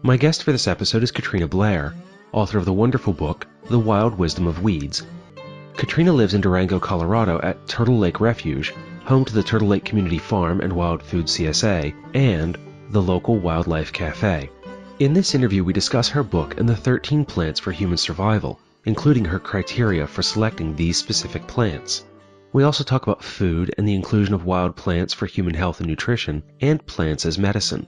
My guest for this episode is Katrina Blair, author of the wonderful book, The Wild Wisdom of Weeds. Katrina lives in Durango, Colorado at Turtle Lake Refuge, home to the Turtle Lake Community Farm and Wild Food CSA, and the local Wildlife Cafe. In this interview, we discuss her book and the 13 plants for human survival, including her criteria for selecting these specific plants. We also talk about food and the inclusion of wild plants for human health and nutrition, and plants as medicine.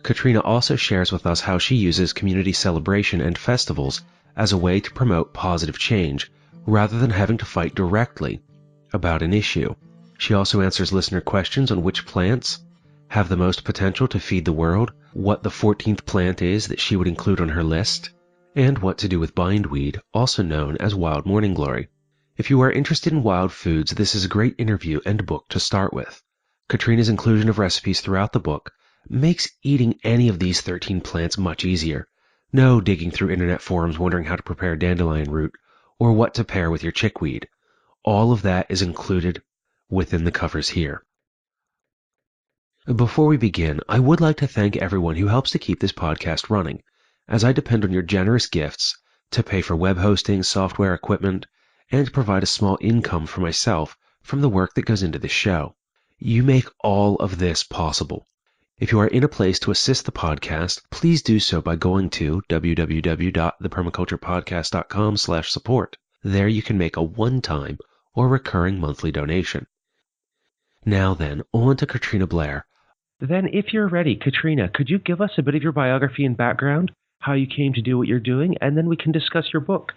Katrina also shares with us how she uses community celebration and festivals as a way to promote positive change, rather than having to fight directly about an issue. She also answers listener questions on which plants have the most potential to feed the world, what the 14th plant is that she would include on her list, and what to do with bindweed, also known as wild morning glory. If you are interested in wild foods, this is a great interview and book to start with. Katrina's inclusion of recipes throughout the book makes eating any of these 13 plants much easier. No digging through internet forums wondering how to prepare dandelion root or what to pair with your chickweed. All of that is included within the covers here. Before we begin, I would like to thank everyone who helps to keep this podcast running, as I depend on your generous gifts to pay for web hosting, software equipment, and provide a small income for myself from the work that goes into this show. You make all of this possible. If you are in a place to assist the podcast, please do so by going to www.thepermaculturepodcast.com/support. There you can make a one-time or recurring monthly donation. Now then, on to Katrina Blair. Then, if you're ready, Katrina, could you give us a bit of your biography and background, how you came to do what you're doing, and then we can discuss your book.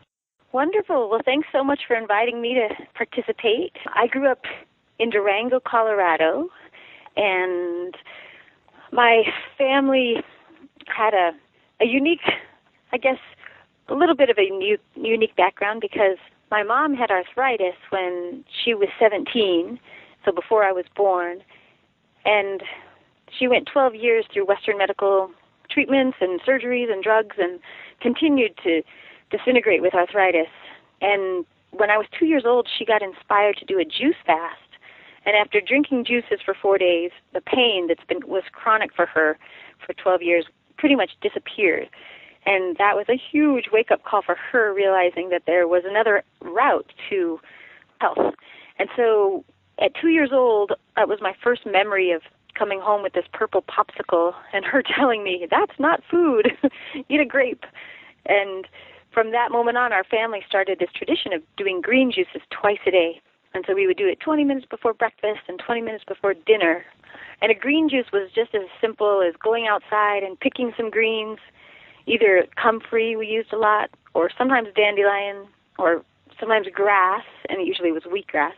Wonderful. Well, thanks so much for inviting me to participate. I grew up in Durango, Colorado, and my family had a unique, I guess, a little bit of a unique background because my mom had arthritis when she was 17, so before I was born, and she went 12 years through Western medical treatments and surgeries and drugs and continued to disintegrate with arthritis. And when I was 2 years old, she got inspired to do a juice fast. And after drinking juices for 4 days, the pain was chronic for her for 12 years pretty much disappeared. And that was a huge wake-up call for her, realizing that there was another route to health. And so at 2 years old, that was my first memory of coming home with this purple popsicle and her telling me, "That's not food, eat a grape." And from that moment on, our family started this tradition of doing green juices twice a day. And so we would do it 20 minutes before breakfast and 20 minutes before dinner. And a green juice was just as simple as going outside and picking some greens, either comfrey we used a lot, or sometimes dandelion, or sometimes grass, and it usually was wheatgrass,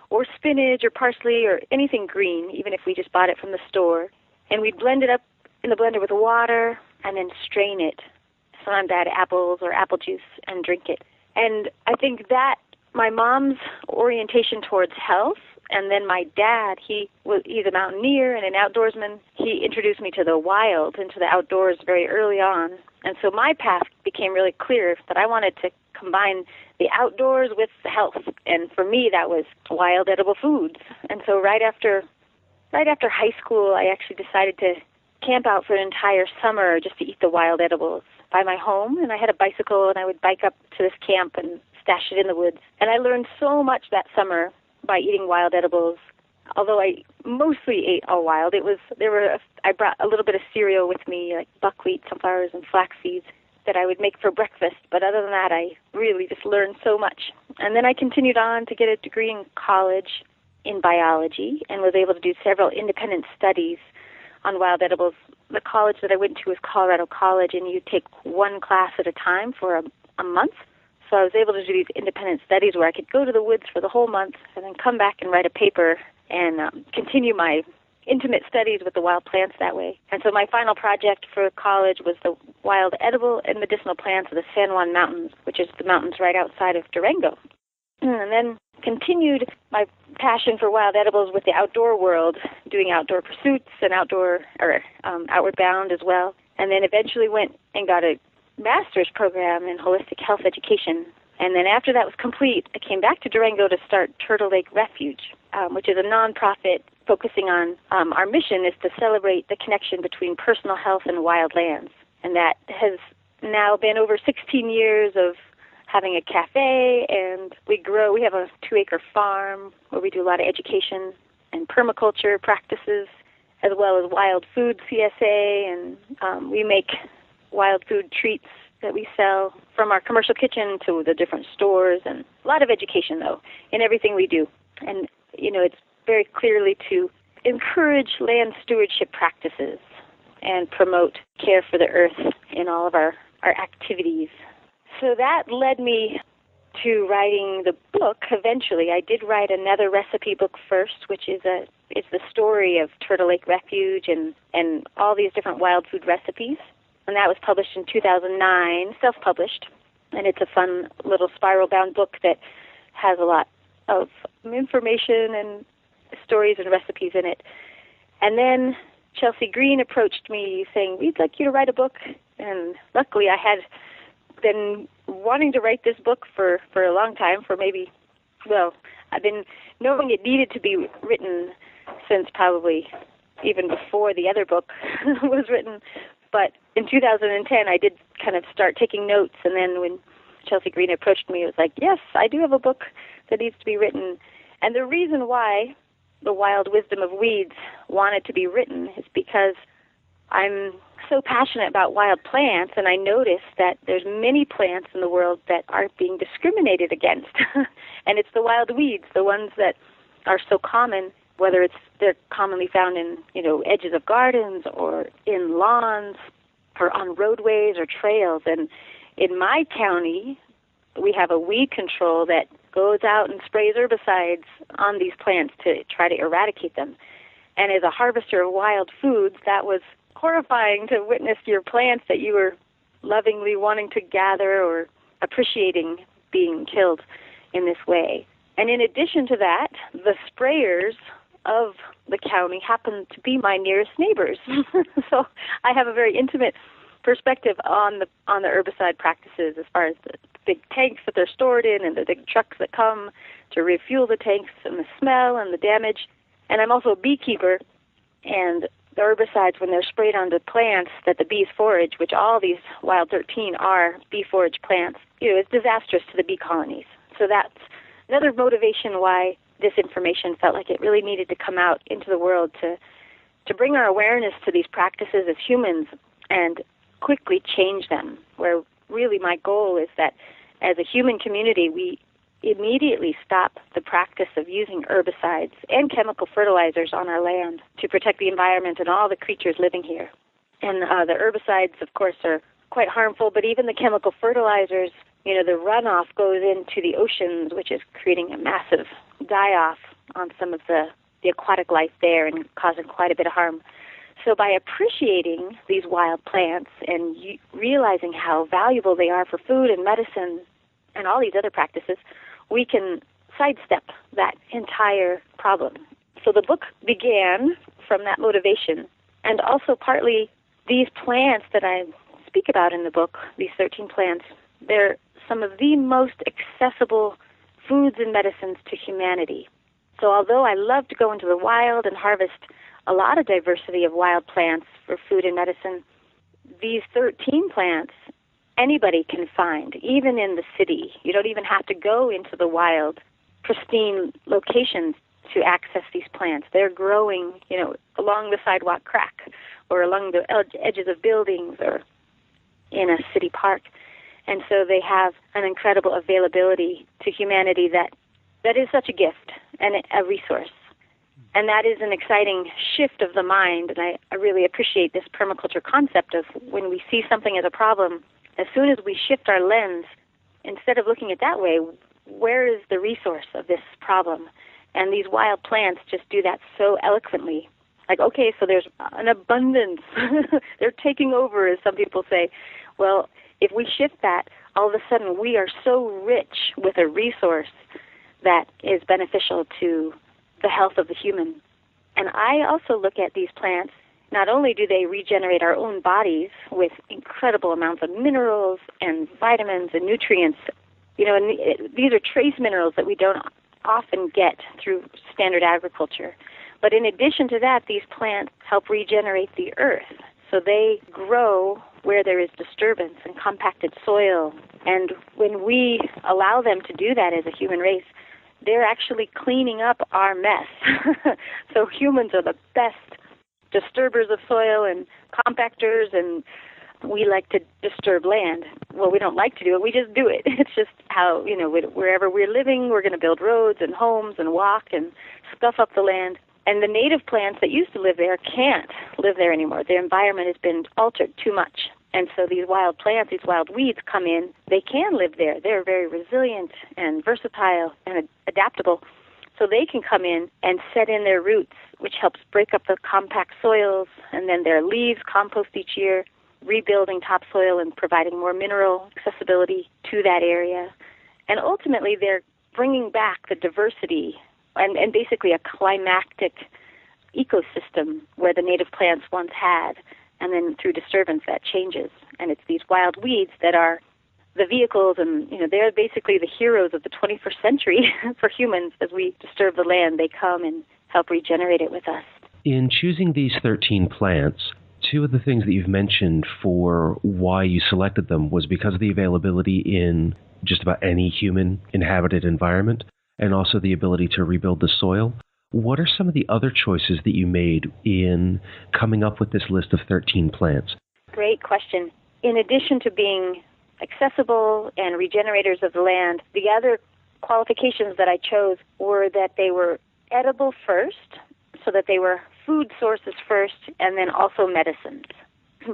or spinach or parsley or anything green, even if we just bought it from the store. And we'd blend it up in the blender with water and then strain it. Sometimes add apples or apple juice and drink it. And I think that my mom's orientation towards health, and then my dad, he's a mountaineer and an outdoorsman. He introduced me to the wild and to the outdoors very early on. And so my path became really clear that I wanted to combine the outdoors with the health. And for me, that was wild edible foods. And so right after high school, I actually decided to camp out for an entire summer just to eat the wild edibles by my home. And I had a bicycle, and I would bike up to this camp and stash it in the woods. And I learned so much that summer by eating wild edibles. Although I mostly ate all wild, I brought a little bit of cereal with me, like buckwheat, sunflowers, and flax seeds that I would make for breakfast. But other than that, I really just learned so much. And then I continued on to get a degree in college in biology and was able to do several independent studies on wild edibles. The college that I went to was Colorado College, and you take one class at a time for a month. So I was able to do these independent studies where I could go to the woods for the whole month and then come back and write a paper and continue my intimate studies with the wild plants that way. And so my final project for college was the wild edible and medicinal plants of the San Juan Mountains, which is the mountains right outside of Durango. And then continued my passion for wild edibles with the outdoor world, doing outdoor pursuits and outward bound as well. And then eventually went and got a master's program in holistic health education. And then after that was complete, I came back to Durango to start Turtle Lake Refuge, which is a nonprofit focusing on our mission is to celebrate the connection between personal health and wild lands. And that has now been over 16 years of having a cafe, and we have a 2-acre farm where we do a lot of education and permaculture practices, as well as wild food CSA, and we make wild food treats that we sell from our commercial kitchen to the different stores, and a lot of education, though, in everything we do. And, it's very clearly to encourage land stewardship practices and promote care for the earth in all of our activities. So that led me to writing the book eventually. I did write another recipe book first, which is it's the story of Turtle Lake Refuge and all these different wild food recipes. And that was published in 2009, self-published. And it's a fun little spiral-bound book that has a lot of information and stories and recipes in it. And then Chelsea Green approached me saying, we'd like you to write a book. And luckily I had been wanting to write this book for a long time, I've been knowing it needed to be written since probably even before the other book was written. But in 2010, I did kind of start taking notes, and then when Chelsea Green approached me, it was like, yes, I do have a book that needs to be written. And the reason why The Wild Wisdom of Weeds wanted to be written is because I'm so passionate about wild plants, and I noticed that there's many plants in the world that aren't being discriminated against. And it's the wild weeds, the ones that are so common, whether they're commonly found in, edges of gardens or in lawns or on roadways or trails. And in my county, we have a weed control that goes out and sprays herbicides on these plants to try to eradicate them. And as a harvester of wild foods, that was horrifying to witness your plants that you were lovingly wanting to gather or appreciating being killed in this way. And in addition to that, the sprayers of the county happen to be my nearest neighbors. So I have a very intimate perspective on the herbicide practices as far as the big tanks that they're stored in and the big trucks that come to refuel the tanks and the smell and the damage. And I'm also a beekeeper, and the herbicides, when they're sprayed onto plants that the bees forage, which all these Wild 13 are bee forage plants, it's disastrous to the bee colonies. So that's another motivation why this information felt like it really needed to come out into the world to bring our awareness to these practices as humans and quickly change them, where really my goal is that as a human community, we immediately stop the practice of using herbicides and chemical fertilizers on our land to protect the environment and all the creatures living here. And the herbicides, of course, are quite harmful, but even the chemical fertilizers, the runoff goes into the oceans, which is creating a massive die-off on some of the aquatic life there and causing quite a bit of harm. So by appreciating these wild plants and realizing how valuable they are for food and medicine and all these other practices, we can sidestep that entire problem. So the book began from that motivation, and also partly these plants that I speak about in the book, these 13 plants, they're some of the most accessible foods and medicines to humanity. So although I love to go into the wild and harvest a lot of diversity of wild plants for food and medicine, these 13 plants anybody can find, even in the city. You don't even have to go into the wild, pristine locations to access these plants. They're growing, along the sidewalk crack or along the edges of buildings or in a city park. And so they have an incredible availability to humanity that is such a gift and a resource. And that is an exciting shift of the mind. And I really appreciate this permaculture concept of when we see something as a problem, as soon as we shift our lens, instead of looking at that way, where is the resource of this problem? And these wild plants just do that so eloquently. Like, okay, so there's an abundance. They're taking over, as some people say. Well, if we shift that, all of a sudden we are so rich with a resource that is beneficial to the health of the human. And I also look at these plants, not only do they regenerate our own bodies with incredible amounts of minerals and vitamins and nutrients, and these are trace minerals that we don't often get through standard agriculture. But in addition to that, these plants help regenerate the earth. So they grow where there is disturbance and compacted soil. And when we allow them to do that as a human race, they're actually cleaning up our mess. So humans are the best disturbers of soil and compactors, and we like to disturb land. Well, we don't like to do it, we just do it. It's just how, wherever we're living, we're going to build roads and homes and walk and scuff up the land. And the native plants that used to live there can't live there anymore. Their environment has been altered too much. And so these wild plants, these wild weeds come in, they can live there. They're very resilient and versatile and adaptable. So they can come in and set in their roots, which helps break up the compact soils, and then their leaves compost each year, rebuilding topsoil and providing more mineral accessibility to that area. And ultimately, they're bringing back the diversity and basically a climactic ecosystem where the native plants once had, and then through disturbance that changes. And it's these wild weeds that are the vehicles, and they're basically the heroes of the 21st century for humans. As we disturb the land, they come and help regenerate it with us. In choosing these 13 plants, two of the things that you've mentioned for why you selected them was because of the availability in just about any human inhabited environment, and also the ability to rebuild the soil. What are some of the other choices that you made in coming up with this list of 13 plants? Great question. In addition to being accessible and regenerators of the land, the other qualifications that I chose were that they were edible first, so that they were food sources first, and then also medicines.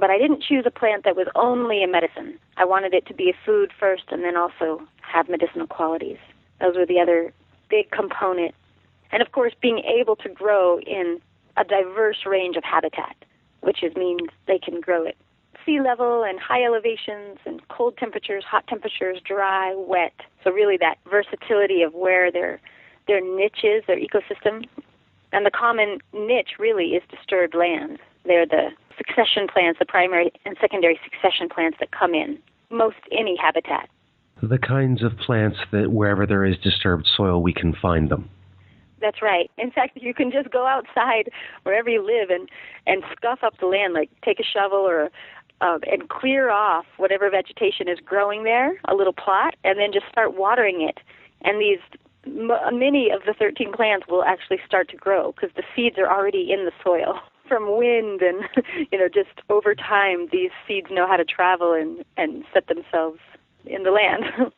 But I didn't choose a plant that was only a medicine. I wanted it to be a food first and then also have medicinal qualities. Those were the other big component. And of course, being able to grow in a diverse range of habitat, which means they can grow at sea level and high elevations and cold temperatures, hot temperatures, dry, wet. So really that versatility of where their niche is, their ecosystem. And the common niche really is disturbed land. They're the succession plants, the primary and secondary succession plants that come in most any habitat. The kinds of plants that wherever there is disturbed soil, we can find them. That's right. In fact, you can just go outside wherever you live and scuff up the land, like take a shovel or and clear off whatever vegetation is growing there, a little plot, and then just start watering it. And many of the 13 plants will actually start to grow because the seeds are already in the soil from wind and, just over time, these seeds know how to travel and set themselves in the land.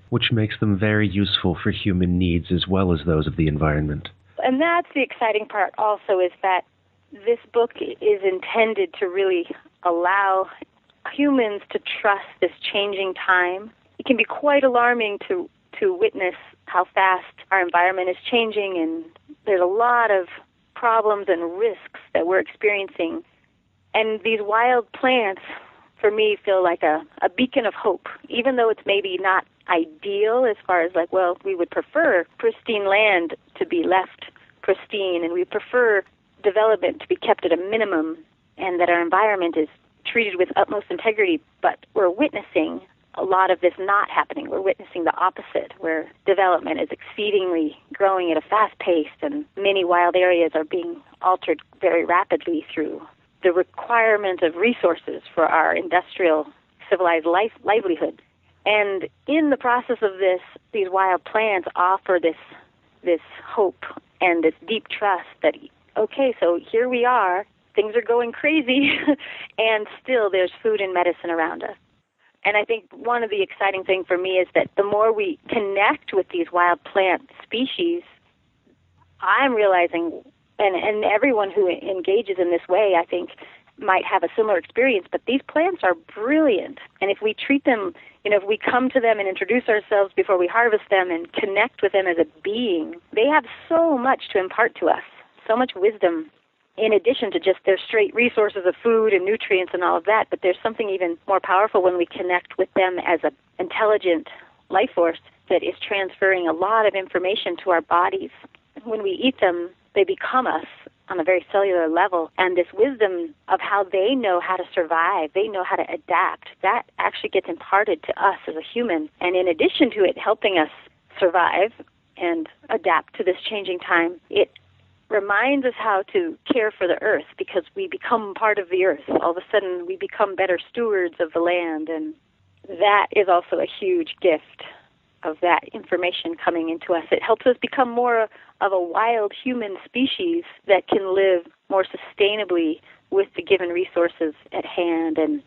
Which makes them very useful for human needs as well as those of the environment. And that's the exciting part also, is that this book is intended to really allow humans to trust this changing time. It can be quite alarming to witness how fast our environment is changing, and there's a lot of problems and risks that we're experiencing. And these wild plants, for me, feel like a beacon of hope, even though it's maybe not ideal as far as we would prefer pristine land to be left pristine, and we prefer development to be kept at a minimum, and that our environment is treated with utmost integrity. But we're witnessing a lot of this not happening. We're witnessing the opposite, where development is exceedingly growing at a fast pace, and many wild areas are being altered very rapidly through the requirement of resources for our industrial civilized livelihood. And in the process of this, these wild plants offer this hope and this deep trust that, okay, so here we are, things are going crazy, and still there's food and medicine around us. And I think one of the exciting things for me is that the more we connect with these wild plant species, I'm realizing, and everyone who engages in this way, I think, might have a similar experience, but these plants are brilliant. And if we treat them, if we come to them and introduce ourselves before we harvest them and connect with them as a being, they have so much to impart to us, so much wisdom, in addition to just their straight resources of food and nutrients and all of that. But there's something even more powerful when we connect with them as an intelligent life force that is transferring a lot of information to our bodies. When we eat them, they become us on a very cellular level, and this wisdom of how they know how to survive, they know how to adapt, that actually gets imparted to us as a human. And in addition to it helping us survive and adapt to this changing time, it reminds us how to care for the earth, because we become part of the earth. All of a sudden, we become better stewards of the land, and that is also a huge gift of that information coming into us. It helps us become more of a wild human species that can live more sustainably with the given resources at hand and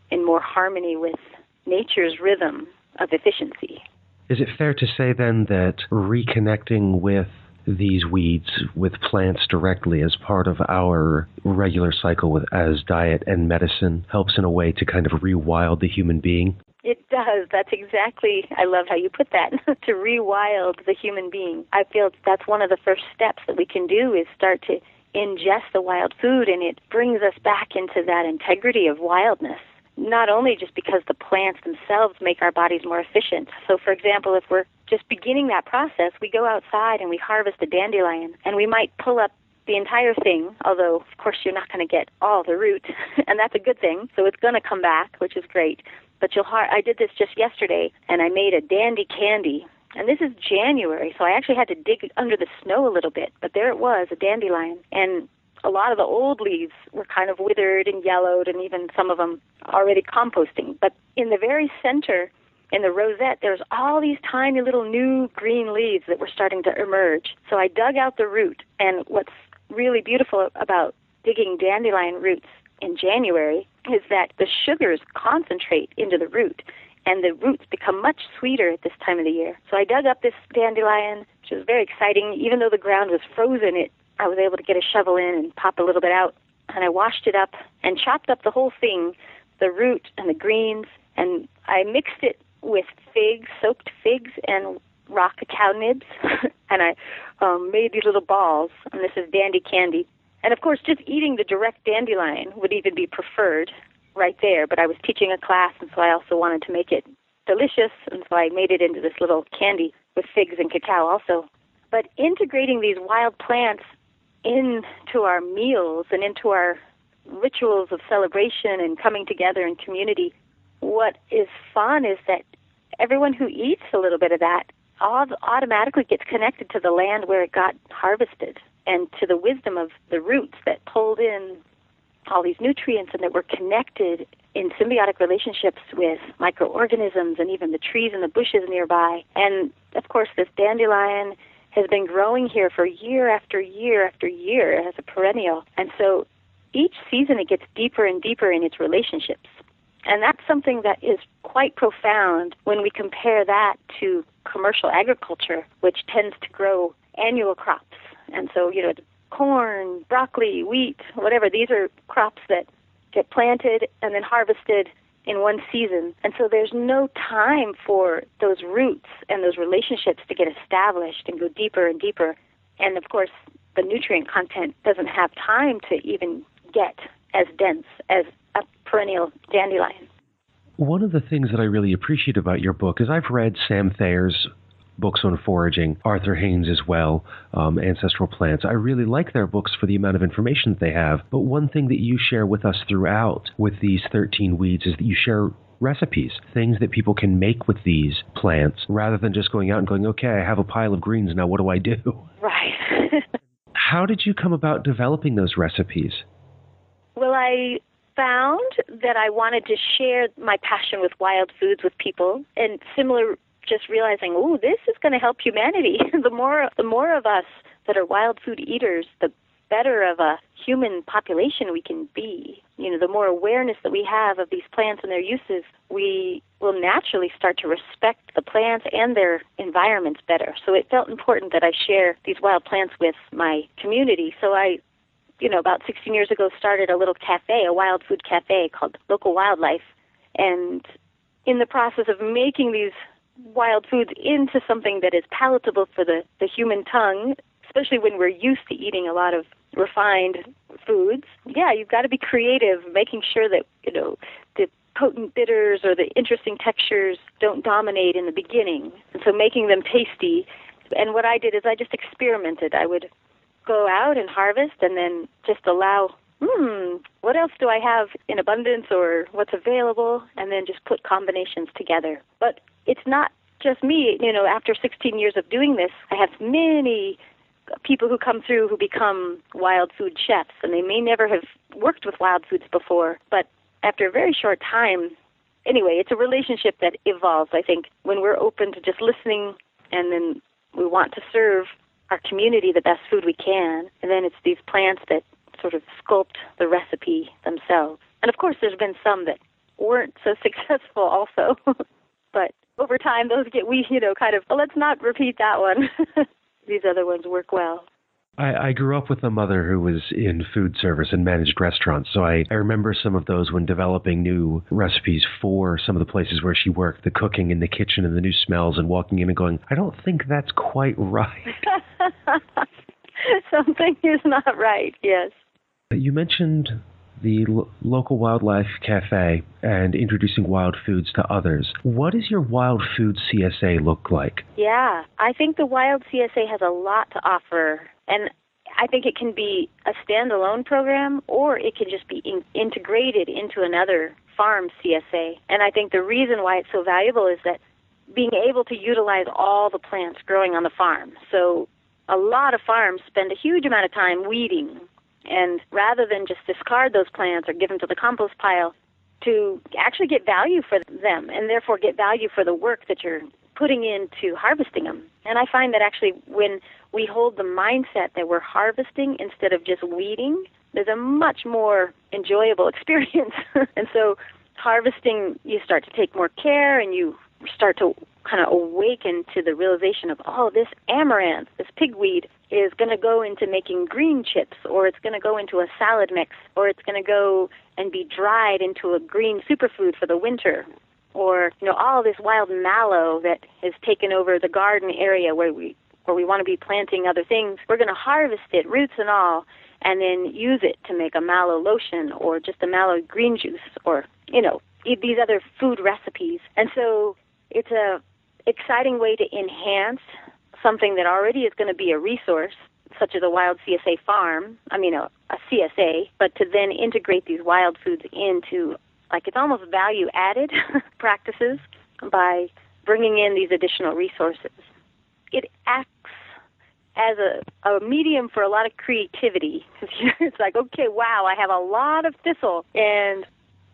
in more harmony with nature's rhythm of efficiency. Is it fair to say then that reconnecting with these weeds, with plants directly as part of our regular cycle as diet and medicine, helps in a way to kind of rewild the human being? It does. That's exactly, I love how you put that, to rewild the human being. I feel that's one of the first steps that we can do, is start to ingest the wild food, and it brings us back into that integrity of wildness. Not only just because the plants themselves make our bodies more efficient. So, for example, if we're just beginning that process, we go outside and we harvest a dandelion, and we might pull up the entire thing, although, of course, you're not going to get all the root, and that's a good thing. So it's going to come back, which is great. But I did this just yesterday, and I made a dandy candy. And this is January, so I actually had to dig under the snow a little bit. But there it was, a dandelion. And a lot of the old leaves were kind of withered and yellowed, and even some of them already composting. But in the very center, in the rosette, there's all these tiny little new green leaves that were starting to emerge. So I dug out the root. And what's really beautiful about digging dandelion roots in January is that the sugars concentrate into the root, and the roots become much sweeter at this time of the year. So I dug up this dandelion, which was very exciting. Even though the ground was frozen, I was able to get a shovel in and pop a little bit out. And I washed it up and chopped up the whole thing, the root and the greens, and I mixed it with figs, soaked figs, and raw cacao nibs. And I made these little balls, and this is dandy candy. And, of course, just eating the direct dandelion would even be preferred right there. But I was teaching a class, and so I also wanted to make it delicious, and so I made it into this little candy with figs and cacao also. But integrating these wild plants into our meals and into our rituals of celebration and coming together in community, what is fun is that everyone who eats a little bit of that automatically gets connected to the land where it got harvested, and to the wisdom of the roots that pulled in all these nutrients, and that were connected in symbiotic relationships with microorganisms and even the trees and the bushes nearby. And, of course, this dandelion has been growing here for year after year after year as a perennial. And so each season it gets deeper and deeper in its relationships. And that's something that is quite profound when we compare that to commercial agriculture, which tends to grow annual crops. And so, corn, broccoli, wheat, whatever, these are crops that get planted and then harvested in one season. And so there's no time for those roots and those relationships to get established and go deeper and deeper. And, of course, the nutrient content doesn't have time to even get as dense as a perennial dandelion. One of the things that I really appreciate about your book is I've read Sam Thayer's books on foraging, Arthur Haynes as well, Ancestral Plants. I really like their books for the amount of information that they have. But one thing that you share with us throughout with these 13 weeds is that you share recipes, things that people can make with these plants, rather than just going out and going, okay, I have a pile of greens, now what do I do? Right. How did you come about developing those recipes? Well, I found that I wanted to share my passion with wild foods with people, and similar, just realizing, this is going to help humanity. The more of us that are wild food eaters, the better of a human population we can be. The more awareness that we have of these plants and their uses, we will naturally start to respect the plants and their environments better. So it felt important that I share these wild plants with my community. So I, about 16 years ago, started a little cafe, a wild food cafe called Local Wildlife. And in the process of making these wild foods into something that is palatable for the human tongue, especially when we're used to eating a lot of refined foods, you've got to be creative, making sure that, the potent bitters or the interesting textures don't dominate in the beginning. And so making them tasty. And what I did is I just experimented. I would go out and harvest and then just allow, what else do I have in abundance or what's available, and then just put combinations together. But it's not just me. After 16 years of doing this, I have many people who come through who become wild food chefs, and they may never have worked with wild foods before, but after a very short time, anyway, it's a relationship that evolves, I think, when we're open to just listening, and then we want to serve our community the best food we can, and then it's these plants that sort of sculpt the recipe themselves. And of course, there's been some that weren't so successful also, but over time, those get, kind of, well, let's not repeat that one. These other ones work well. I grew up with a mother who was in food service and managed restaurants, so I remember some of those when developing new recipes for some of the places where she worked, the cooking in the kitchen and the new smells, and walking in and going, I don't think that's quite right. Something is not right, yes. You mentioned the local wildlife cafe and introducing wild foods to others. What does your Wild Food CSA look like? Yeah, I think the Wild CSA has a lot to offer, and I think it can be a standalone program, or it can just be integrated into another farm CSA. And I think the reason why it's so valuable is that being able to utilize all the plants growing on the farm. So a lot of farms spend a huge amount of time weeding, and rather than just discard those plants or give them to the compost pile, to actually get value for them and therefore get value for the work that you're putting into harvesting them. And I find that actually when we hold the mindset that we're harvesting instead of just weeding, there's a much more enjoyable experience. And so harvesting, you start to take more care, and you start to kind of awaken to the realization of, oh, this amaranth, this pigweed, is going to go into making green chips, or it's going to go into a salad mix, or it's going to go and be dried into a green superfood for the winter, or all this wild mallow that has taken over the garden area where we want to be planting other things. We're going to harvest it, roots and all, and then use it to make a mallow lotion or just a mallow green juice, or these other food recipes. And so it's a exciting way to enhance something that already is going to be a resource, such as a wild CSA farm, a CSA, but to then integrate these wild foods into, it's almost value-added practices by bringing in these additional resources. It acts as a medium for a lot of creativity. It's like, okay, wow, I have a lot of thistle. And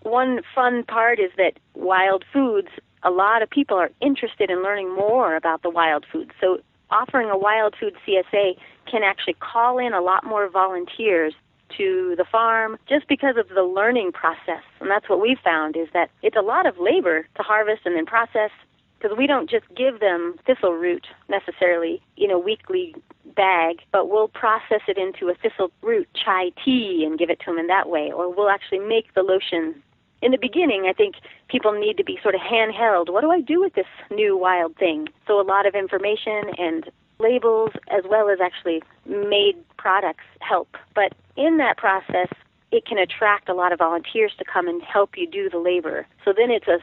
one fun part is that wild foods, a lot of people are interested in learning more about the wild foods. So offering a wild food CSA can actually call in a lot more volunteers to the farm just because of the learning process. And that's what we've found, is that it's a lot of labor to harvest and then process, because we don't just give them thistle root necessarily in a weekly bag, but we'll process it into a thistle root chai tea and give it to them in that way, or we'll actually make the lotion. In the beginning, I think people need to be sort of handheld. What do I do with this new wild thing? So a lot of information and labels, as well as actually made products, help. But in that process, it can attract a lot of volunteers to come and help you do the labor. So then it's a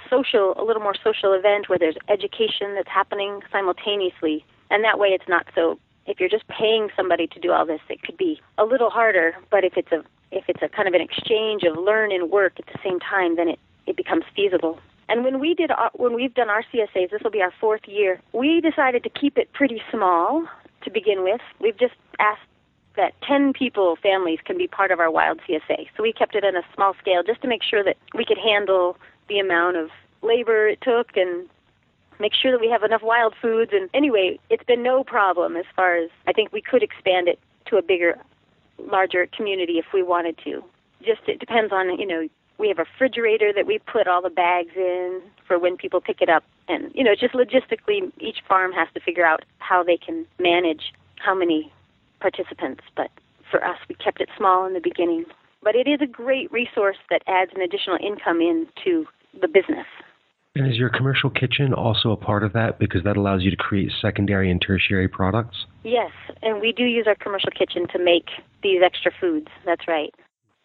little more social event where there's education that's happening simultaneously. And that way it's not so, if you're just paying somebody to do all this, it could be a little harder. But if it's a kind of an exchange of learn and work at the same time, then it becomes feasible. And when we've done our CSAs, this will be our fourth year, we decided to keep it pretty small to begin with. We've just asked that 10 families can be part of our wild CSA. So we kept it on a small scale just to make sure that we could handle the amount of labor it took and make sure that we have enough wild foods. And anyway, it's been no problem as far as, I think we could expand it to a larger community if we wanted to. Just it depends on, we have a refrigerator that we put all the bags in for when people pick it up. And, just logistically, each farm has to figure out how they can manage how many participants. But for us, we kept it small in the beginning. But it is a great resource that adds an additional income into the business. And is your commercial kitchen also a part of that, because that allows you to create secondary and tertiary products? Yes, and we do use our commercial kitchen to make these extra foods. That's right.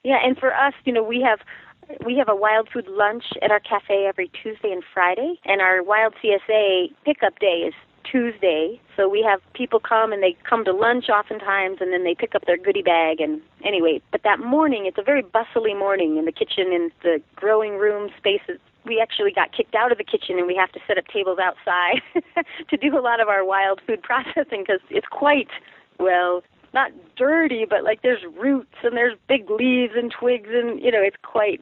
Yeah, and for us, we have a wild food lunch at our cafe every Tuesday and Friday, and our wild CSA pickup day is Tuesday. So we have people come, and they come to lunch oftentimes, and then they pick up their goodie bag. And anyway, but that morning, it's a very bustly morning in the kitchen, in the growing room spaces. We actually got kicked out of the kitchen, and we have to set up tables outside to do a lot of our wild food processing, because it's quite well, not dirty, but like there's roots and there's big leaves and twigs and, it's quite,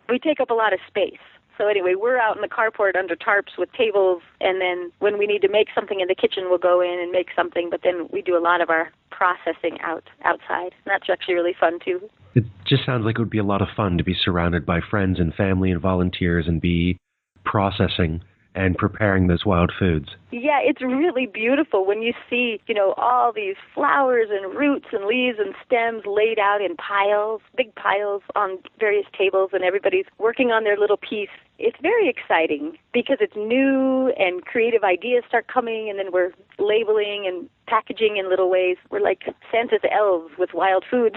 we take up a lot of space. So anyway, we're out in the carport under tarps with tables, and then when we need to make something in the kitchen, we'll go in and make something, but then we do a lot of our processing outside. And that's actually really fun, too. It just sounds like it would be a lot of fun to be surrounded by friends and family and volunteers and be processing and preparing those wild foods. Yeah, it's really beautiful when you see, all these flowers and roots and leaves and stems laid out in piles, big piles on various tables, and everybody's working on their little piece. It's very exciting because it's new and creative ideas start coming, and then we're labeling and packaging in little ways. We're like Santa's elves with wild foods.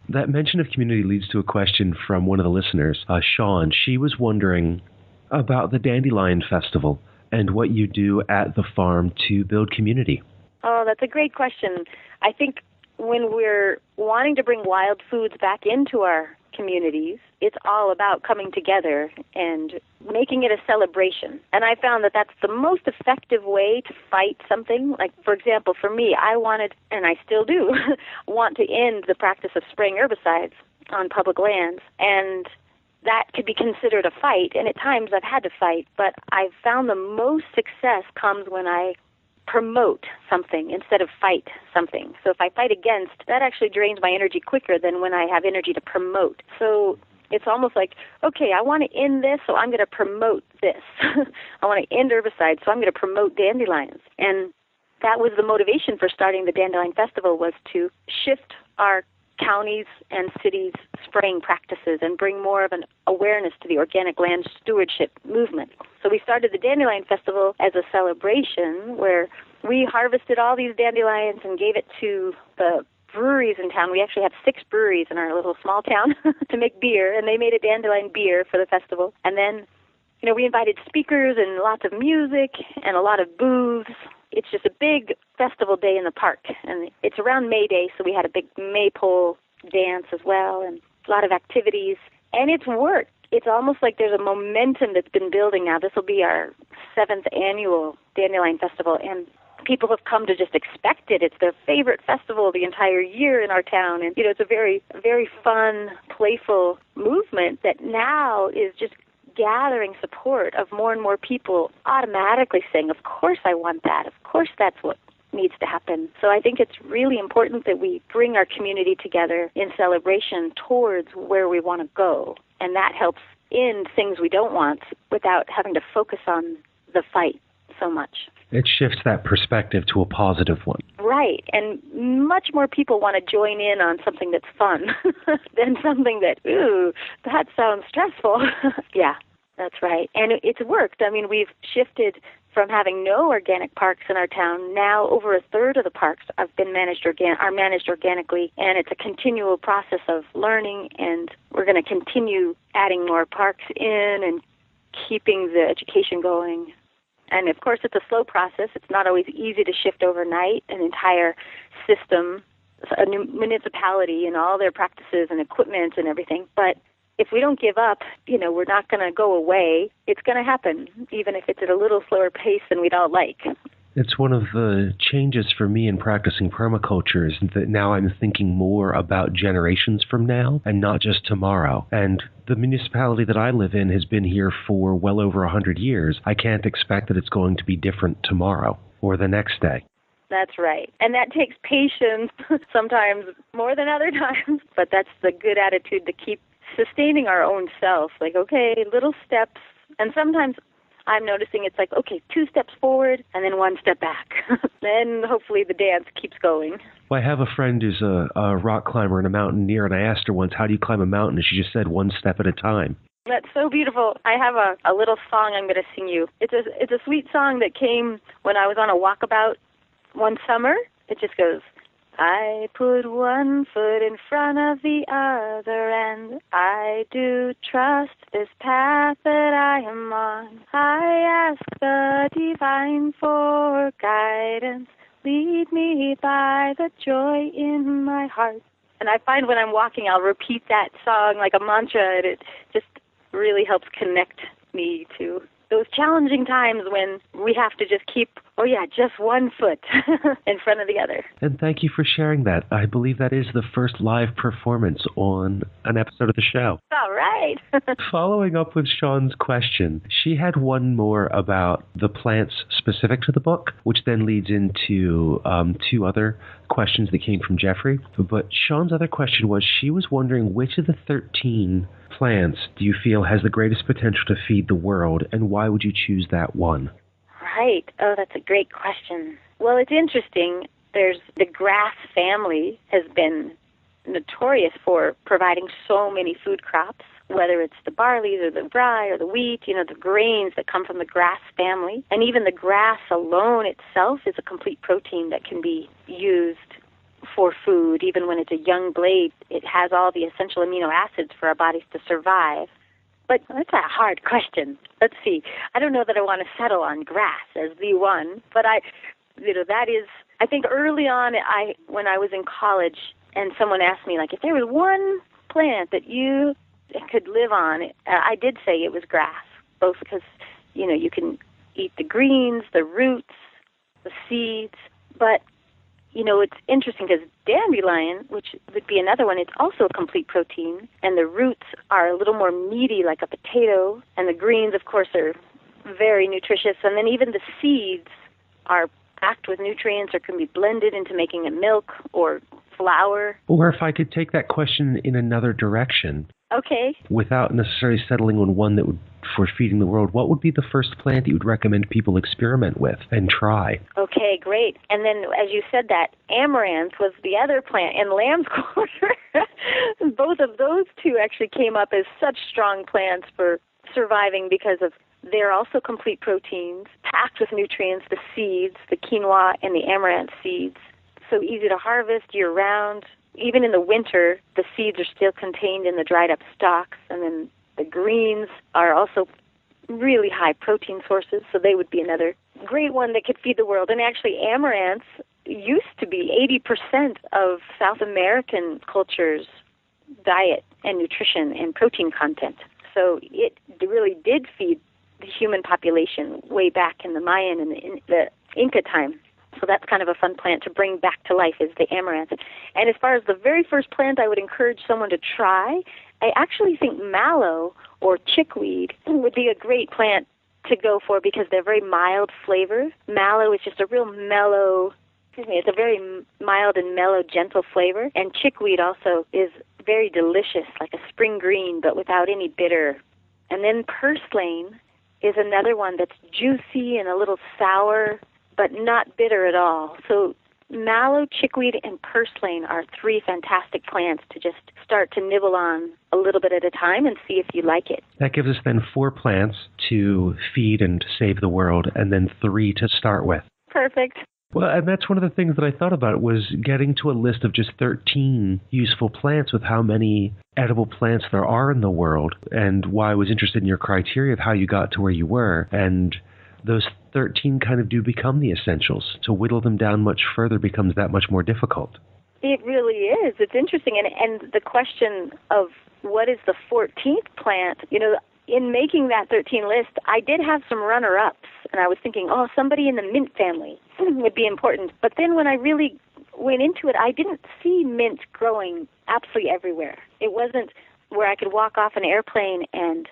That mention of community leads to a question from one of the listeners, Sean. She was wondering about the Dandelion Festival and what you do at the farm to build community. Oh, that's a great question. I think when we're wanting to bring wild foods back into our communities, it's all about coming together and making it a celebration. And I found that that's the most effective way to fight something. Like, for example, for me, I wanted, and I still do, want to end the practice of spraying herbicides on public lands. And that could be considered a fight, and at times I've had to fight, but I've found the most success comes when I promote something instead of fight something. So if I fight against, that actually drains my energy quicker than when I have energy to promote. So it's almost like, okay, I want to end this, so I'm going to promote this. I want to end herbicides, so I'm going to promote dandelions. And that was the motivation for starting the Dandelion Festival, was to shift our counties and cities' spraying practices and bring more of an awareness to the organic land stewardship movement. So we started the Dandelion Festival as a celebration where we harvested all these dandelions and gave it to the breweries in town. We actually have 6 breweries in our little small town to make beer, and they made a dandelion beer for the festival. And then, we invited speakers and lots of music and a lot of booths. It's just a big festival day in the park, and it's around May Day, so we had a big maypole dance as well and a lot of activities, and it's worked. It's almost like there's a momentum that's been building now. This will be our 7th annual Dandelion Festival, and people have come to just expect it. It's their favorite festival the entire year in our town, and it's a very, very fun, playful movement that now is just gathering support of more and more people automatically saying, of course I want that. Of course that's what needs to happen. So I think it's really important that we bring our community together in celebration towards where we want to go. And that helps end things we don't want without having to focus on the fight so much. It shifts that perspective to a positive one. Right. And much more people want to join in on something that's fun than something that, ooh, that sounds stressful. Yeah, that's right. And it's worked. I mean, we've shifted from having no organic parks in our town. Now over a third of the parks have been managed organically, and it's a continual process of learning, and we're going to continue adding more parks in and keeping the education going. And, of course, it's a slow process. It's not always easy to shift overnight an entire system, a new municipality and all their practices and equipment and everything. But if we don't give up, we're not going to go away. It's going to happen, even if it's at a little slower pace than we'd all like. It's one of the changes for me in practicing permaculture is that now I'm thinking more about generations from now and not just tomorrow. And the municipality that I live in has been here for well over 100 years. I can't expect that it's going to be different tomorrow or the next day. That's right. And that takes patience, sometimes more than other times. But that's the good attitude to keep sustaining our own self. Like, okay, little steps. And sometimes I'm noticing it's like, okay, 2 steps forward and then 1 step back. Then hopefully the dance keeps going. Well, I have a friend who's a rock climber in a mountaineer, and I asked her once, how do you climb a mountain? And she just said 1 step at a time. That's so beautiful. I have a little song I'm going to sing you. It's a sweet song that came when I was on a walkabout one summer. It just goes, I put 1 foot in front of the other, and I do trust this path that I am on. I ask the divine for guidance. Lead me by the joy in my heart. And I find when I'm walking, I'll repeat that song like a mantra, and it just really helps connect me to those challenging times when we have to just keep, just one foot in front of the other. And thank you for sharing that. I believe that is the first live performance on an episode of the show. All right. Following up with Sean's question, she had one more about the plants specific to the book, which then leads into two other questions that came from Jeffrey. But Sean's other question was, she was wondering which of the 13 plants do you feel has the greatest potential to feed the world, and why would you choose that one? Right. Oh, that's a great question. Well, it's interesting. There's the grass family has been notorious for providing so many food crops, whether it's the barley or the rye or the wheat, the grains that come from the grass family. And even the grass alone itself is a complete protein that can be used for food. Even when it's a young blade, it has all the essential amino acids for our bodies to survive. But that's a hard question. Let's see. I don't know that I want to settle on grass as the one, but that is, I think early on, when I was in college and someone asked me, like, if there was one plant that you could live on, I did say it was grass, both because, you can eat the greens, the roots, the seeds, but it's interesting because dandelion, which would be another one, it's also a complete protein, and the roots are a little more meaty like a potato, and the greens, of course, are very nutritious, and then even the seeds are packed with nutrients or can be blended into making a milk or flour. Or if I could take that question in another direction. Okay. Without necessarily settling on one that would for feeding the world, what would be the first plant that you would recommend people experiment with and try? Okay, great. And then, as you said that, amaranth was the other plant in Lamb's Quarter. Both of those two actually came up as such strong plants for surviving because of they're also complete proteins, packed with nutrients, the seeds, the quinoa and the amaranth seeds. So easy to harvest year-round. Even in the winter, the seeds are still contained in the dried-up stalks, and then the greens are also really high protein sources, so they would be another great one that could feed the world. And actually, amaranth used to be 80% of South American culture's diet and nutrition and protein content. So it really did feed the human population way back in the Mayan and the Inca time. So that's kind of a fun plant to bring back to life is the amaranth. And as far as the very first plant I would encourage someone to try, I actually think mallow or chickweed would be a great plant to go for because they're very mild flavor. Mallow is just a real mellow, it's a very mild and mellow, gentle flavor. And chickweed also is very delicious, like a spring green, but without any bitter. And then purslane is another one that's juicy and a little sour, but not bitter at all. So mallow, chickweed, and purslane are three fantastic plants to just start to nibble on a little bit at a time and see if you like it. That gives us then 4 plants to feed and save the world, and then 3 to start with. Perfect. Well, and that's one of the things that I thought about was getting to a list of just 13 useful plants with how many edible plants there are in the world, and why I was interested in your criteria of how you got to where you were. And those 13 kind of do become the essentials. To whittle them down much further becomes that much more difficult. It really is. It's interesting. And the question of what is the 14th plant, in making that 13 list, I did have some runner-ups. And I was thinking, somebody in the mint family would be important. But then when I really went into it, I didn't see mint growing absolutely everywhere. It wasn't where I could walk off an airplane and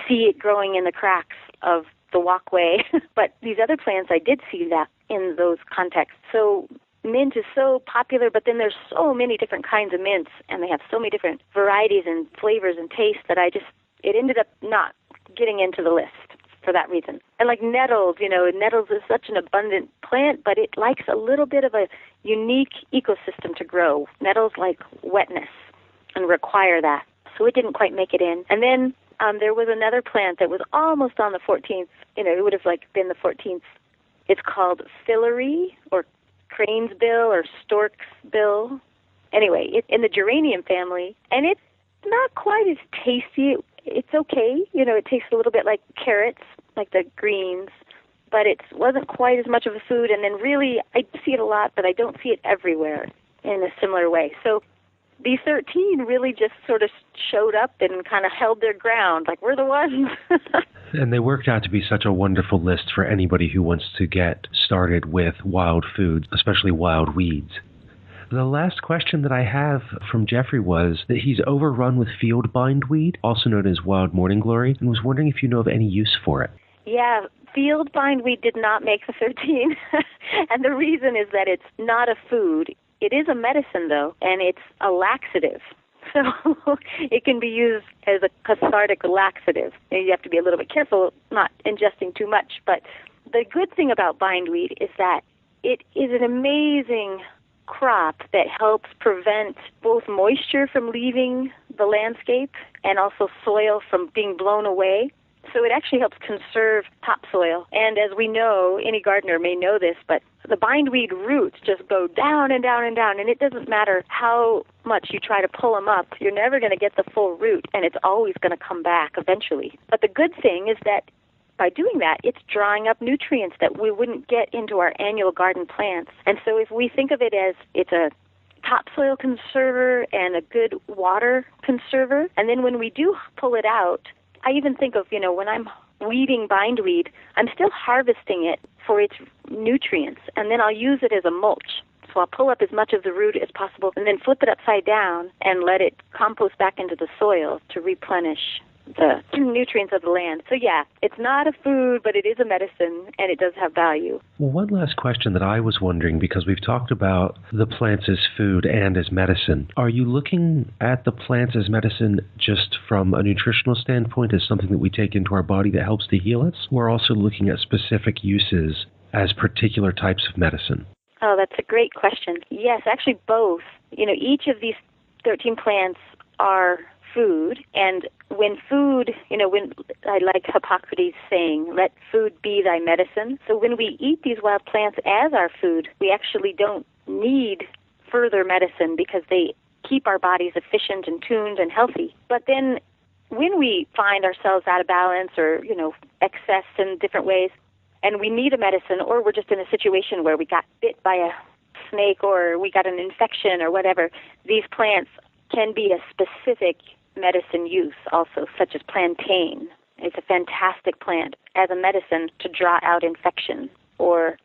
see it growing in the cracks of the walkway. But these other plants, I did see that in those contexts. So mint is so popular, but then there's so many different kinds of mints, and they have so many different varieties and flavors and tastes that it ended up not getting into the list for that reason. And like nettles, nettles is such an abundant plant, but it likes a little bit of a unique ecosystem to grow. Nettles like wetness and require that. So it didn't quite make it in. And then there was another plant that was almost on the 14th. It would have been the 14th. It's called fillery or crane's bill or stork's bill. Anyway, it's in the geranium family, and it's not quite as tasty. It's okay. It tastes a little bit like carrots, like the greens, but it wasn't quite as much of a food. And then really, I see it a lot, but I don't see it everywhere in a similar way. So these 13 really just sort of showed up and kind of held their ground, like we're the ones. And they worked out to be such a wonderful list for anybody who wants to get started with wild foods, especially wild weeds. The last question that I have from Jeffrey was that he's overrun with field bindweed, also known as wild morning glory, and was wondering if you know of any use for it. Yeah, field bindweed did not make the 13. And the reason is that it's not a food. It is a medicine, though, and it's a laxative. So it can be used as a cathartic laxative. You have to be a little bit careful not ingesting too much. But the good thing about bindweed is that it is an amazing crop that helps prevent both moisture from leaving the landscape and also soil from being blown away. So it actually helps conserve topsoil. And as we know, any gardener may know this, but the bindweed roots just go down and down and down, and it doesn't matter how much you try to pull them up, you're never going to get the full root, and it's always going to come back eventually. But the good thing is that by doing that, it's drawing up nutrients that we wouldn't get into our annual garden plants. And so if we think of it as it's a topsoil conserver and a good water conserver, and then when we do pull it out, I even think of, when I'm weeding bindweed, I'm still harvesting it for its nutrients, and then I'll use it as a mulch. So I'll pull up as much of the root as possible and then flip it upside down and let it compost back into the soil to replenish the nutrients of the land. So yeah, it's not a food, but it is a medicine, and it does have value. Well, one last question that I was wondering, because we've talked about the plants as food and as medicine. Are you looking at the plants as medicine just from a nutritional standpoint, as something that we take into our body that helps to heal us? Or also looking at specific uses as particular types of medicine? Oh, that's a great question. Yes, actually both. Each of these 13 plants are food, and when food, when I like Hippocrates saying, let food be thy medicine. So when we eat these wild plants as our food, we actually don't need further medicine because they keep our bodies efficient and tuned and healthy. But then when we find ourselves out of balance or, excess in different ways, and we need a medicine, or we're just in a situation where we got bit by a snake or we got an infection or whatever, these plants can be a specific medicine use also, such as plantain. It's a fantastic plant as a medicine to draw out infection. Or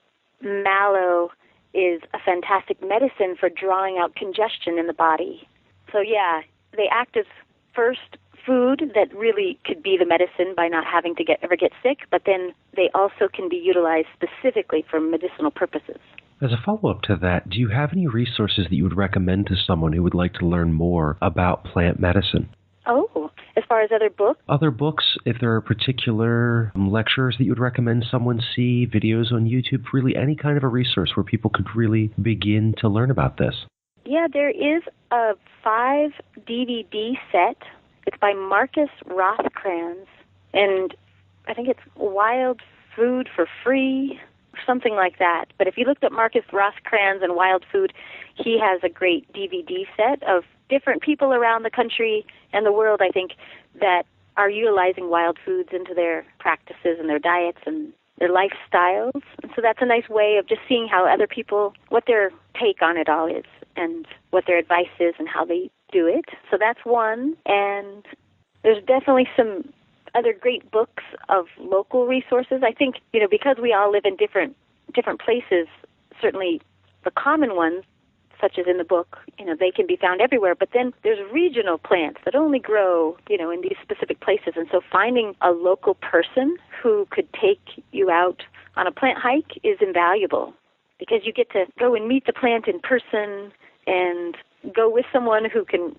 mallow is a fantastic medicine for drawing out congestion in the body. So yeah, they act as first food that really could be the medicine by not having to ever get sick, but then they also can be utilized specifically for medicinal purposes. As a follow-up to that, do you have any resources that you would recommend to someone who would like to learn more about plant medicine? Oh, as far as other books? Other books, if there are particular lectures that you would recommend someone see, videos on YouTube, really any kind of a resource where people could really begin to learn about this. Yeah, there is a 5 DVD set. It's by Marcus Rothkranz, and I think it's Wild Food for Free, something like that. But if you looked up Marcus Rothkranz and Wild Food, he has a great DVD set of different people around the country and the world, I think, that are utilizing wild foods into their practices and their diets and their lifestyles. And so that's a nice way of just seeing how other people, what their take on it all is and what their advice is and how they do it. So that's one. And there's definitely some other great books of local resources. I think, because we all live in different places, certainly the common ones, such as in the book, they can be found everywhere. But then there's regional plants that only grow, in these specific places. And so finding a local person who could take you out on a plant hike is invaluable because you get to go and meet the plant in person and go with someone who can,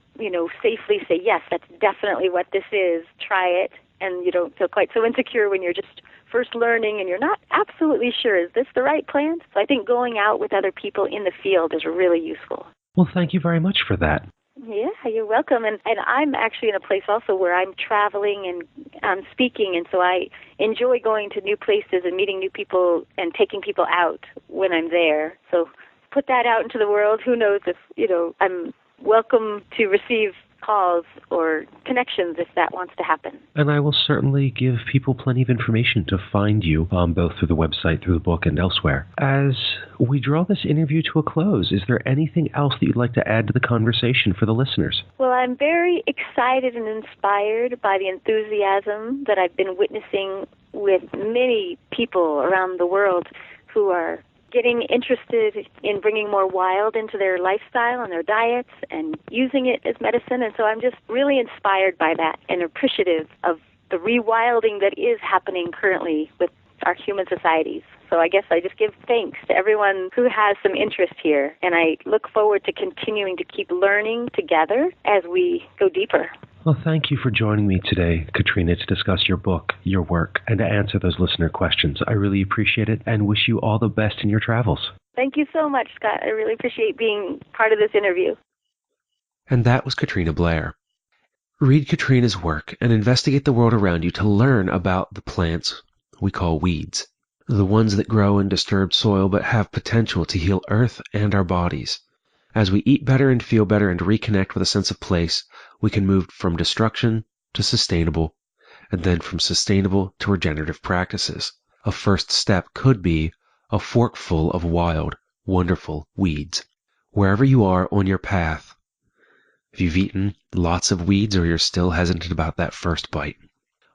safely say, yes, that's definitely what this is. Try it. And you don't feel quite so insecure when you're just first learning and you're not absolutely sure, is this the right plant? So I think going out with other people in the field is really useful. Well, thank you very much for that. Yeah, you're welcome. And I'm actually in a place also where I'm traveling and I'm speaking, and so I enjoy going to new places and meeting new people and taking people out when I'm there. So put that out into the world. Who knows if, I'm welcome to receive calls or connections if that wants to happen. And I will certainly give people plenty of information to find you, both through the website, through the book, and elsewhere. As we draw this interview to a close, is there anything else that you'd like to add to the conversation for the listeners? Well, I'm very excited and inspired by the enthusiasm that I've been witnessing with many people around the world who are getting interested in bringing more wild into their lifestyle and their diets and using it as medicine. And so I'm just really inspired by that and appreciative of the rewilding that is happening currently with our human societies. So I guess I just give thanks to everyone who has some interest here, and I look forward to continuing to keep learning together as we go deeper. Well, thank you for joining me today, Katrina, to discuss your book, your work, and to answer those listener questions. I really appreciate it and wish you all the best in your travels. Thank you so much, Scott. I really appreciate being part of this interview. And that was Katrina Blair. Read Katrina's work and investigate the world around you to learn about the plants we call weeds, the ones that grow in disturbed soil but have potential to heal Earth and our bodies. As we eat better and feel better and reconnect with a sense of place, we can move from destruction to sustainable, and then from sustainable to regenerative practices. A first step could be a forkful of wild, wonderful weeds. Wherever you are on your path, if you've eaten lots of weeds or you're still hesitant about that first bite,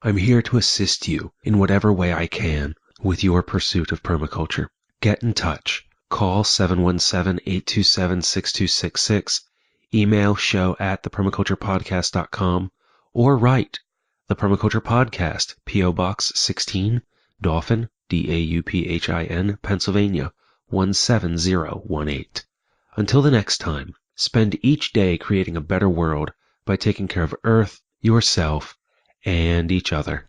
I'm here to assist you in whatever way I can with your pursuit of permaculture. Get in touch. Call 717-827-6266, email show@thepermaculturepodcast.com, or write The Permaculture Podcast, P.O. Box 16, Dauphin, Dauphin, Pennsylvania, 17018. Until the next time, spend each day creating a better world by taking care of Earth, yourself, and each other.